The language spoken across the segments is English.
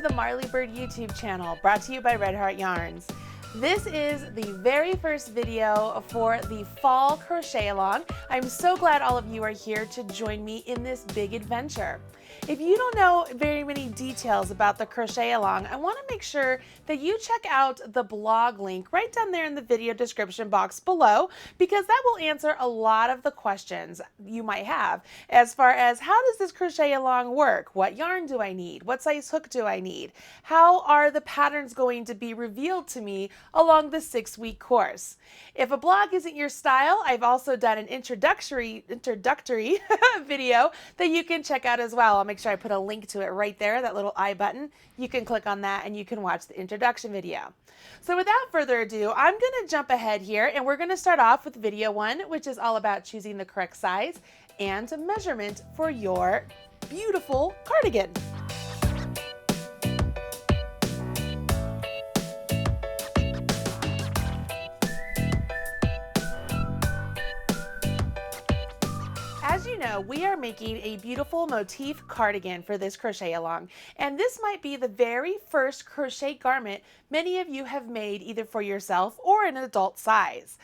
to the Marley Bird YouTube channel, brought to you by Red Heart Yarns. This is the very first video for the fall crochet along. I'm so glad all of you are here to join me in this big adventure. If you don't know very many details about the crochet along, I want to make sure that you check out the blog link right down there in the video description box below, because that will answer a lot of the questions you might have as far as how does this crochet along work? What yarn do I need? What size hook do I need? How are the patterns going to be revealed to me along the 6-week course? If a blog isn't your style, I've also done an introductory video that you can check out as well. I'll make sure I put a link to it right there, that little I button. You can click on that and you can watch the introduction video. So without further ado, I'm going to jump ahead here and we're going to start off with video 1, which is all about choosing the correct size and measurement for your beautiful cardigan. As you know, we are making a beautiful motif cardigan for this crochet along, and this might be the very first crochet garment many of you have made either for yourself or in an adult size.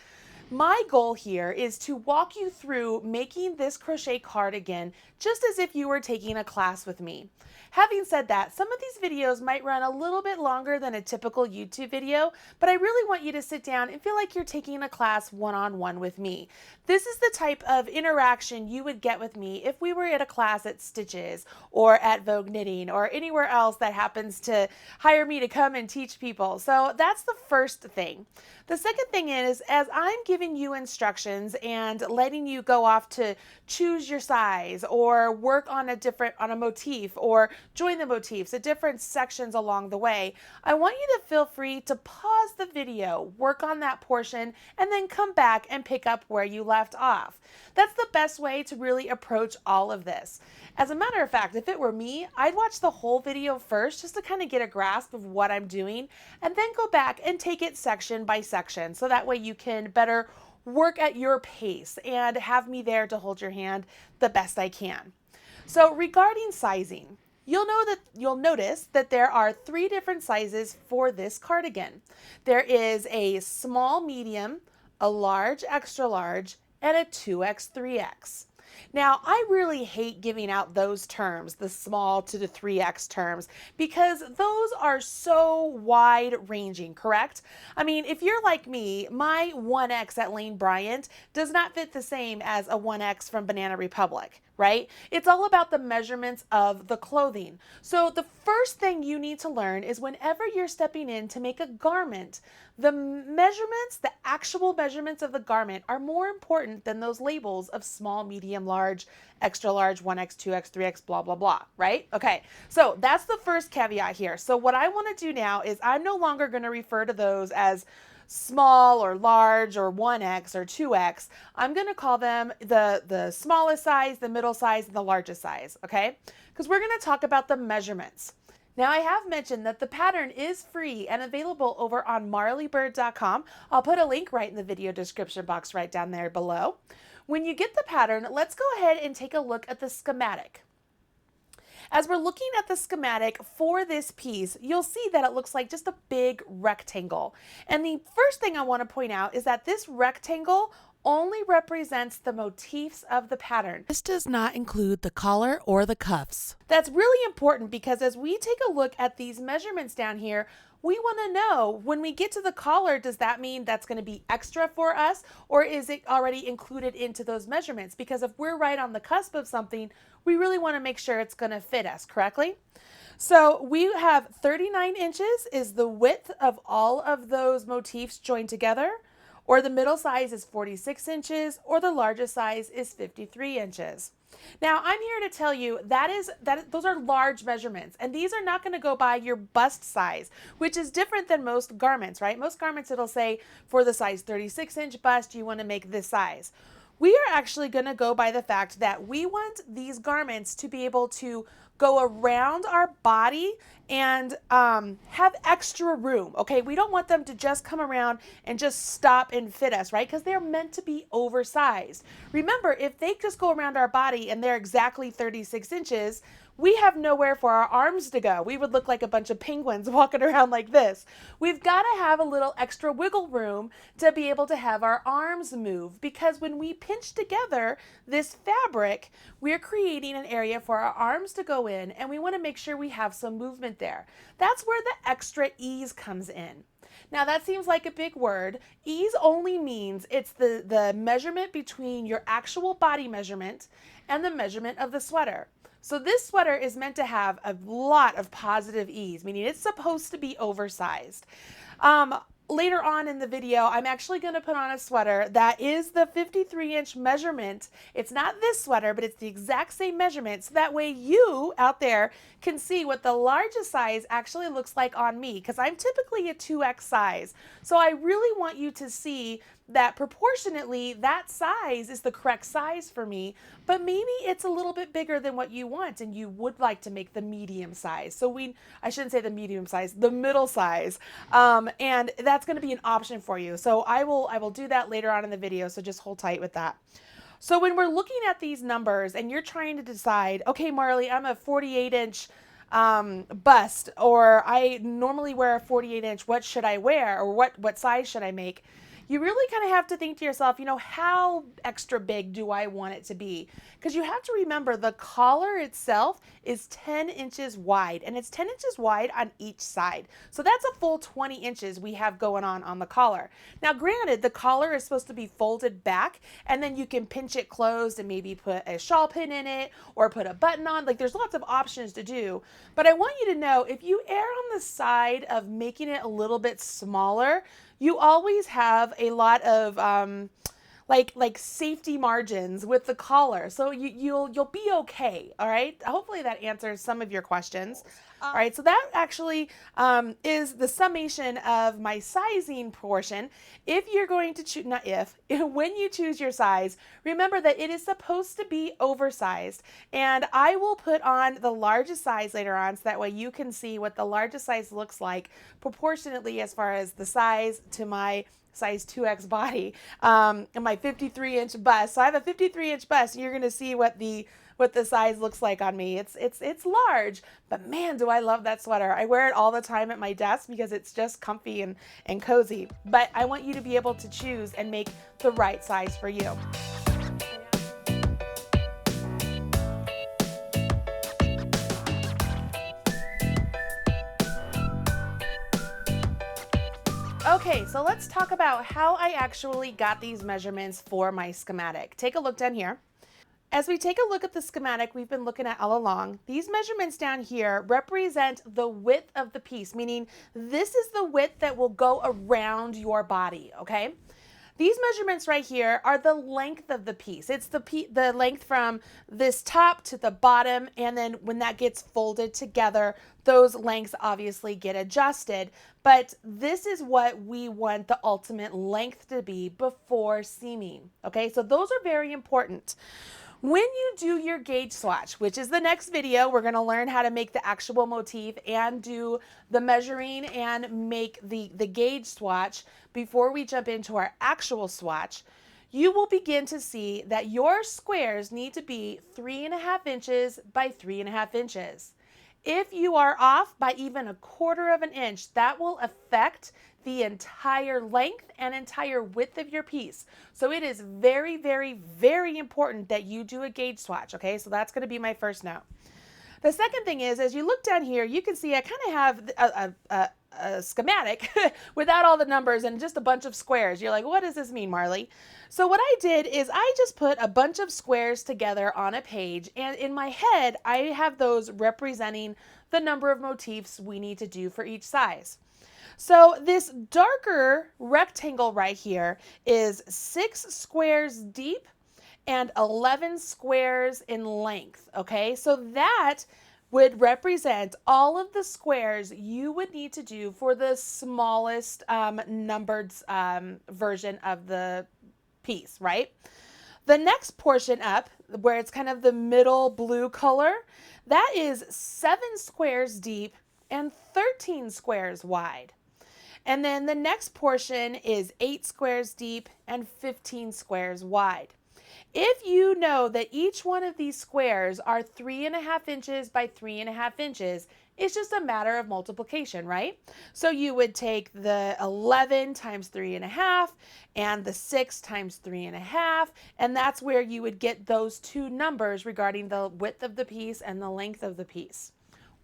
My goal here is to walk you through making this crochet cardigan just as if you were taking a class with me. Having said that, some of these videos might run a little bit longer than a typical YouTube video, but I really want you to sit down and feel like you're taking a class one-on-one with me. This is the type of interaction you would get with me if we were at a class at Stitches or at Vogue Knitting or anywhere else that happens to hire me to come and teach people. So that's the first thing. The second thing is, as I'm giving you instructions and letting you go off to choose your size or work on a motif or join the motifs at different sections along the way, I want you to feel free to pause the video, work on that portion, and then come back and pick up where you left off. That's the best way to really approach all of this. As a matter of fact, if it were me, I'd watch the whole video first just to kind of get a grasp of what I'm doing, and then go back and take it section by section, so that way you can better work at your pace and have me there to hold your hand the best I can. So regarding sizing, you'll notice that there are 3 different sizes for this cardigan. There is a small medium, a large extra large, and a 2X 3X. Now, I really hate giving out those terms, the small to the 3X terms, because those are so wide ranging, correct? I mean, if you're like me, my 1X at Lane Bryant does not fit the same as a 1X from Banana Republic, right? It's all about the measurements of the clothing. So the first thing you need to learn is whenever you're stepping in to make a garment, the measurements, the actual measurements of the garment are more important than those labels of small, medium, large, extra large, 1X, 2X, 3X, blah, blah, blah, right? Okay, so that's the first caveat here. So what I want to do now is I'm no longer going to refer to those as small or large or 1X or 2X. I'm going to call them the smallest size, the middle size, and the largest size, okay? Because we're going to talk about the measurements. Now, I have mentioned that the pattern is free and available over on marleybird.com. I'll put a link right in the video description box right down there below. When you get the pattern, let's go ahead and take a look at the schematic. As we're looking at the schematic for this piece, you'll see that it looks like just a big rectangle. And the first thing I want to point out is that this rectangle only represents the motifs of the pattern. This does not include the collar or the cuffs. That's really important because as we take a look at these measurements down here, we want to know when we get to the collar, does that mean that's going to be extra for us, or is it already included into those measurements? Because if we're right on the cusp of something, we really want to make sure it's going to fit us correctly. So we have 39 inches is the width of all of those motifs joined together, or the middle size is 46 inches, or the largest size is 53 inches. Now, I'm here to tell you that those are large measurements, and these are not going to go by your bust size, which is different than most garments, right? Most garments, it'll say for the size 36-inch bust, you want to make this size. We are actually going to go by the fact that we want these garments to be able to go around our body and have extra room. Okay, we don't want them to just come around and just stop and fit us, right? Because they're meant to be oversized. Remember, if they just go around our body and they're exactly 36 inches, we have nowhere for our arms to go. We would look like a bunch of penguins walking around like this. We've got to have a little extra wiggle room to be able to have our arms move, because when we pinch together this fabric, we're creating an area for our arms to go in, and we want to make sure we have some movement there. That's where the extra ease comes in. Now that seems like a big word. Ease only means it's the measurement between your actual body measurement and the measurement of the sweater. So this sweater is meant to have a lot of positive ease, meaning it's supposed to be oversized. Later on in the video, I'm actually going to put on a sweater that is the 53-inch measurement. It's not this sweater, but it's the exact same measurement. So that way you out there can see what the largest size actually looks like on me, because I'm typically a 2X size. So I really want you to see that proportionately that size is the correct size for me, but maybe it's a little bit bigger than what you want and you would like to make the medium size. So I shouldn't say the medium size, the middle size. And that's going to be an option for you. So I will do that later on in the video. So just hold tight with that. So when we're looking at these numbers and you're trying to decide, okay, Marley, I'm a 48-inch bust, or I normally wear a 48-inch, what should I wear, or what size should I make? You really kind of have to think to yourself, how extra big do I want it to be? Because you have to remember the collar itself is 10 inches wide, and it's 10 inches wide on each side. So that's a full 20 inches we have going on the collar. Now, granted, the collar is supposed to be folded back, and then you can pinch it closed and maybe put a shawl pin in it or put a button on. Like, there's lots of options to do. But I want you to know, if you err on the side of making it a little bit smaller, you always have a lot of like safety margins with the collar, so you'll be okay. All right, hopefully that answers some of your questions. All right, so that actually is the summation of my sizing portion. If you're going to choose, not if, when you choose your size, remember that it is supposed to be oversized. And I will put on the largest size later on, so that way you can see what the largest size looks like proportionately as far as the size to my size 2X body, and my 53-inch bust. So I have a 53-inch bust, and you're going to see what the size looks like on me. It's large, but man, do I love that sweater. I wear it all the time at my desk because it's just comfy and cozy. But I want you to be able to choose and make the right size for you. Okay, so let's talk about how I actually got these measurements for my schematic. Take a look down here. As we take a look at the schematic we've been looking at all along, these measurements down here represent the width of the piece, meaning this is the width that will go around your body, okay? These measurements right here are the length of the piece. It's the length from this top to the bottom, and then when that gets folded together, those lengths obviously get adjusted. But this is what we want the ultimate length to be before seaming. Okay, so those are very important. When you do your gauge swatch, which is the next video, we're going to learn how to make the actual motif and do the measuring and make the gauge swatch before we jump into our actual swatch. You will begin to see that your squares need to be 3.5 inches by 3.5 inches. If you are off by even 1/4 inch, that will affect the entire length and entire width of your piece. So it is very, very, very important that you do a gauge swatch, okay? So that's going to be my first note. The second thing is, as you look down here, you can see I kind of have a schematic without all the numbers and just a bunch of squares. You're like, what does this mean, Marley? So what I did is I just put a bunch of squares together on a page, and in my head, I have those representing the number of motifs we need to do for each size. So this darker rectangle right here is 6 squares deep and 11 squares in length, okay? So that would represent all of the squares you would need to do for the smallest numbered version of the piece, right? The next portion up, where it's kind of the middle blue color, that is 7 squares deep and 13 squares wide. And then the next portion is 8 squares deep and 15 squares wide. If you know that each one of these squares are 3.5 inches by 3.5 inches, it's just a matter of multiplication, right? So you would take the 11 times 3.5 and the 6 times 3.5, and that's where you would get those two numbers regarding the width of the piece and the length of the piece.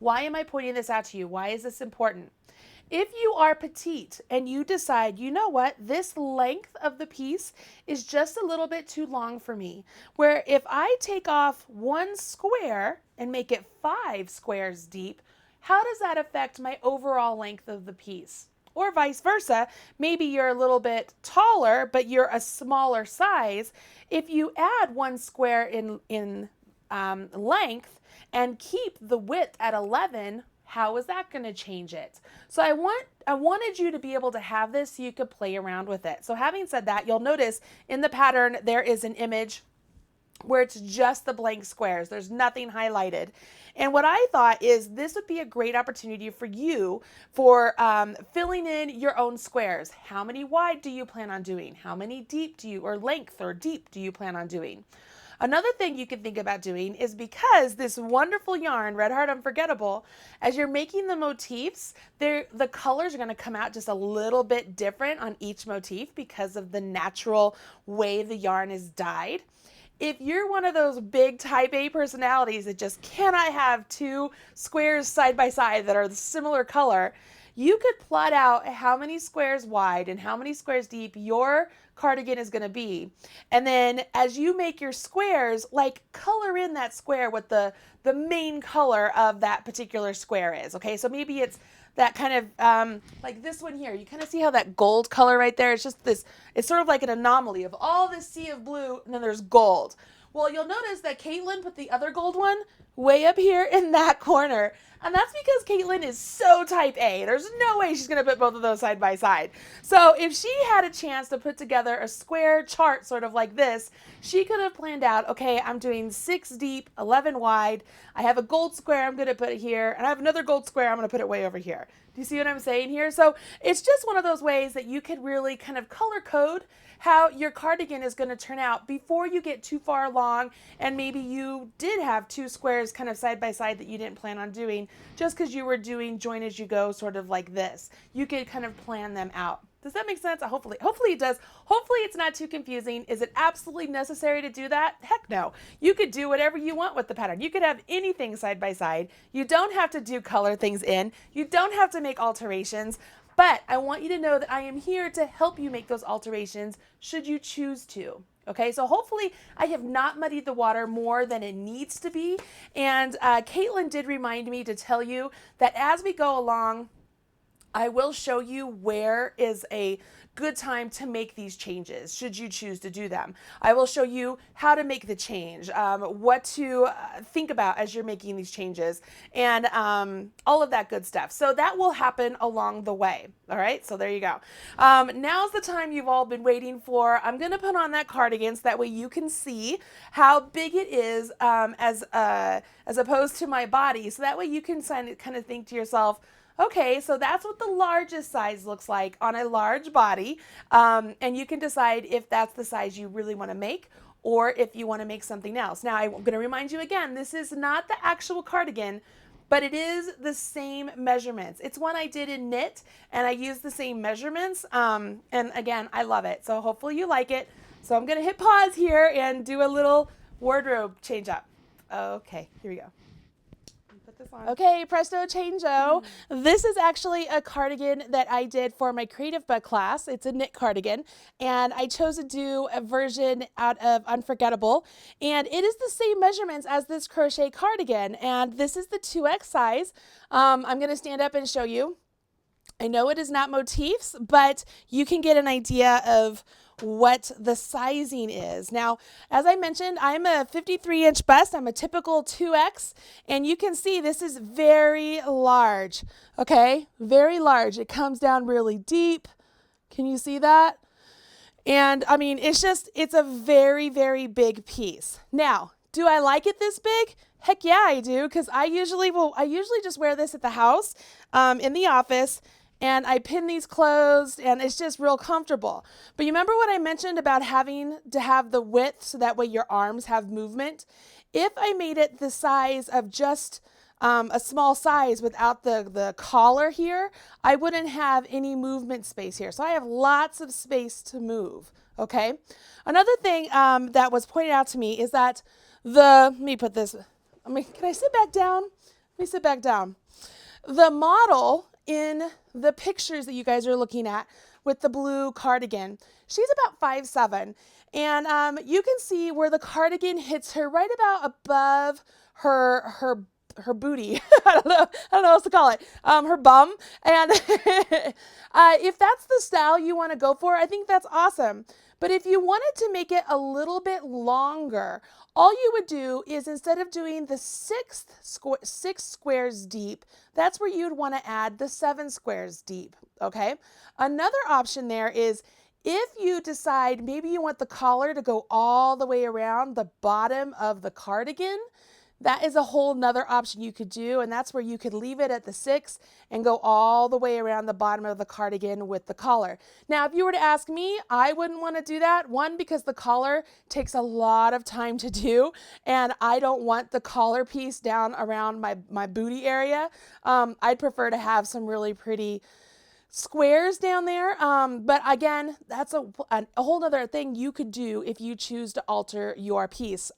Why am I pointing this out to you? Why is this important? If you are petite and you decide, you know what, this length of the piece is just a little bit too long for me, where if I take off 1 square and make it 5 squares deep, how does that affect my overall length of the piece? Or vice versa, maybe you're a little bit taller, but you're a smaller size. If you add 1 square in length and keep the width at 11, how is that going to change it? So I wanted you to be able to have this so you could play around with it. So having said that, you'll notice in the pattern there is an image where it's just the blank squares. There's nothing highlighted. And what I thought is this would be a great opportunity for you for filling in your own squares. How many wide do you plan on doing? How many deep do you, or length or deep do you plan on doing? Another thing you can think about doing is, because this wonderful yarn, Red Heart Unforgettable, as you're making the motifs, the colors are going to come out just a little bit different on each motif because of the natural way the yarn is dyed. If you're one of those big type A personalities that just cannot have two squares side by side that are the similar color, you could plot out how many squares wide and how many squares deep your cardigan is going to be. And then as you make your squares, like color in that square what the main color of that particular square is. Okay, so maybe it's that kind of like this one here. You kind of see how that gold color right there, it's just this, it's sort of like an anomaly of all this sea of blue and then there's gold. Well, you'll notice that Caitlin put the other gold one way up here in that corner. And that's because Caitlin is so type A. There's no way she's going to put both of those side by side. So if she had a chance to put together a square chart sort of like this, she could have planned out, okay, I'm doing 6 deep, 11 wide. I have a gold square I'm going to put it here. And I have another gold square I'm going to put it way over here. Do you see what I'm saying here? So it's just one of those ways that you could really kind of color code how your cardigan is going to turn out before you get too far along, and maybe you did have 2 squares kind of side by side that you didn't plan on doing just because you were doing join as you go sort of like this. You could kind of plan them out. Does that make sense? Hopefully it does. Hopefully it's not too confusing. Is it absolutely necessary to do that? Heck no. You could do whatever you want with the pattern. You could have anything side by side. You don't have to do color things in. You don't have to make alterations. But I want you to know that I am here to help you make those alterations should you choose to. Okay, so hopefully I have not muddied the water more than it needs to be. And Caitlin did remind me to tell you that as we go along, I will show you where is a good time to make these changes, should you choose to do them. I will show you how to make the change, what to think about as you're making these changes, and all of that good stuff. So that will happen along the way. All right, so there you go. Now's the time you've all been waiting for. I'm going to put on that cardigan so that way you can see how big it is as opposed to my body. So that way you can kind of think to yourself, okay, so that's what the largest size looks like on a large body, and you can decide if that's the size you really want to make or if you want to make something else. Now, I'm going to remind you again, this is not the actual cardigan, but it is the same measurements. It's one I did in knit, and I used the same measurements, and again, I love it. So hopefully you like it. So I'm going to hit pause here and do a little wardrobe change up. Okay, here we go. Okay, presto changeo. This is actually a cardigan that I did for my Creative Bug class. It's a knit cardigan, and I chose to do a version out of Unforgettable, and it is the same measurements as this crochet cardigan, and this is the 2X size. I'm going to stand up and show you. I know it is not motifs, but you can get an idea of what the sizing is. Now, as I mentioned, I'm a 53-inch bust. I'm a typical 2X, and you can see this is very large, okay? Very large. It comes down really deep. Can you see that? And I mean, it's a very, very big piece. Now, do I like it this big? Heck yeah, I do, because I usually just wear this at the house, in the office, and I pin these closed, and it's just real comfortable. But you remember what I mentioned about having to have the width so that way your arms have movement? If I made it the size of just a small size without the collar here, I wouldn't have any movement space here. So I have lots of space to move, okay? Another thing that was pointed out to me is that let me put this, can I sit back down? Let me sit back down. The model in the pictures that you guys are looking at with the blue cardigan, she's about 5'7", and you can see where the cardigan hits her right about above her booty. I don't know what else to call it. Her bum. And if that's the style you want to go for, I think that's awesome. But if you wanted to make it a little bit longer, all you would do is, instead of doing the 6 squares deep, that's where you'd want to add the 7 squares deep, okay? Another option there is, if you decide maybe you want the collar to go all the way around the bottom of the cardigan, that is a whole nother option you could do, and that's where you could leave it at the 6 and go all the way around the bottom of the cardigan with the collar. Now, if you were to ask me, I wouldn't want to do that. One, because the collar takes a lot of time to do, and I don't want the collar piece down around my booty area. I'd prefer to have some really pretty squares down there. But again, that's a whole nother thing you could do if you choose to alter your piece.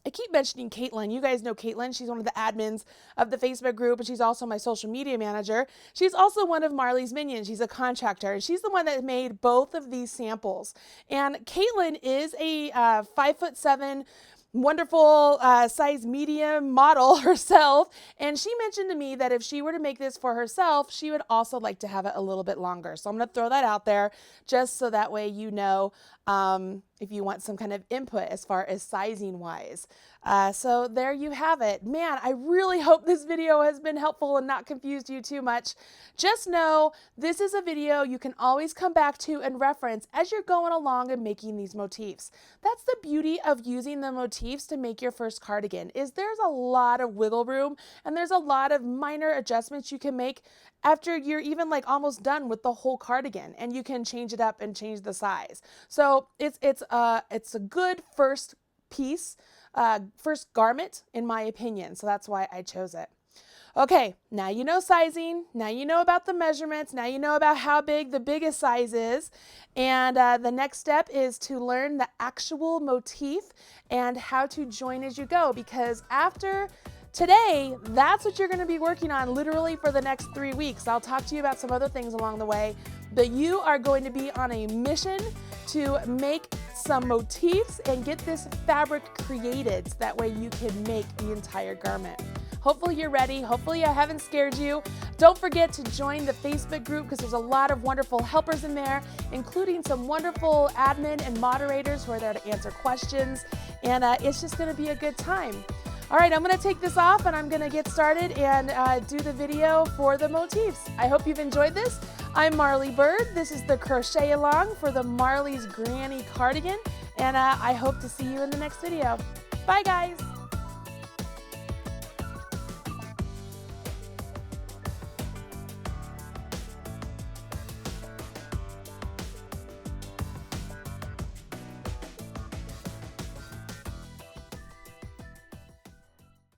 I keep mentioning Caitlin. You guys know Caitlin. She's one of the admins of the Facebook group, and she's also my social media manager. She's also one of Marley's minions. She's a contractor, and she's the one that made both of these samples. And Caitlin is a 5'7", wonderful size medium model herself, and she mentioned to me that if she were to make this for herself, she would also like to have it a little bit longer. So I'm going to throw that out there just so that way you know if you want some kind of input as far as sizing wise. So there you have it. Man, I really hope this video has been helpful and not confused you too much. Just know this is a video you can always come back to and reference as you're going along and making these motifs. That's the beauty of using the motifs to make your first cardigan, is there's a lot of wiggle room, and there's a lot of minor adjustments you can make after you're even like almost done with the whole cardigan, and you can change it up and change the size. So it's a good first piece, first garment in my opinion. So that's why I chose it. Okay, now you know sizing, now you know about the measurements, now you know about how big the biggest size is, and the next step is to learn the actual motif and how to join as you go, because after today, that's what you're going to be working on literally for the next 3 weeks. I'll talk to you about some other things along the way, but you are going to be on a mission to make some motifs and get this fabric created so that way you can make the entire garment. Hopefully you're ready. Hopefully I haven't scared you. Don't forget to join the Facebook group, because there's a lot of wonderful helpers in there, including some wonderful admin and moderators who are there to answer questions, and it's just going to be a good time. All right, I'm going to take this off and I'm going to get started and do the video for the motifs. I hope you've enjoyed this. I'm Marley Bird. This is the crochet along for the Marley's Granny cardigan, and I hope to see you in the next video. Bye guys.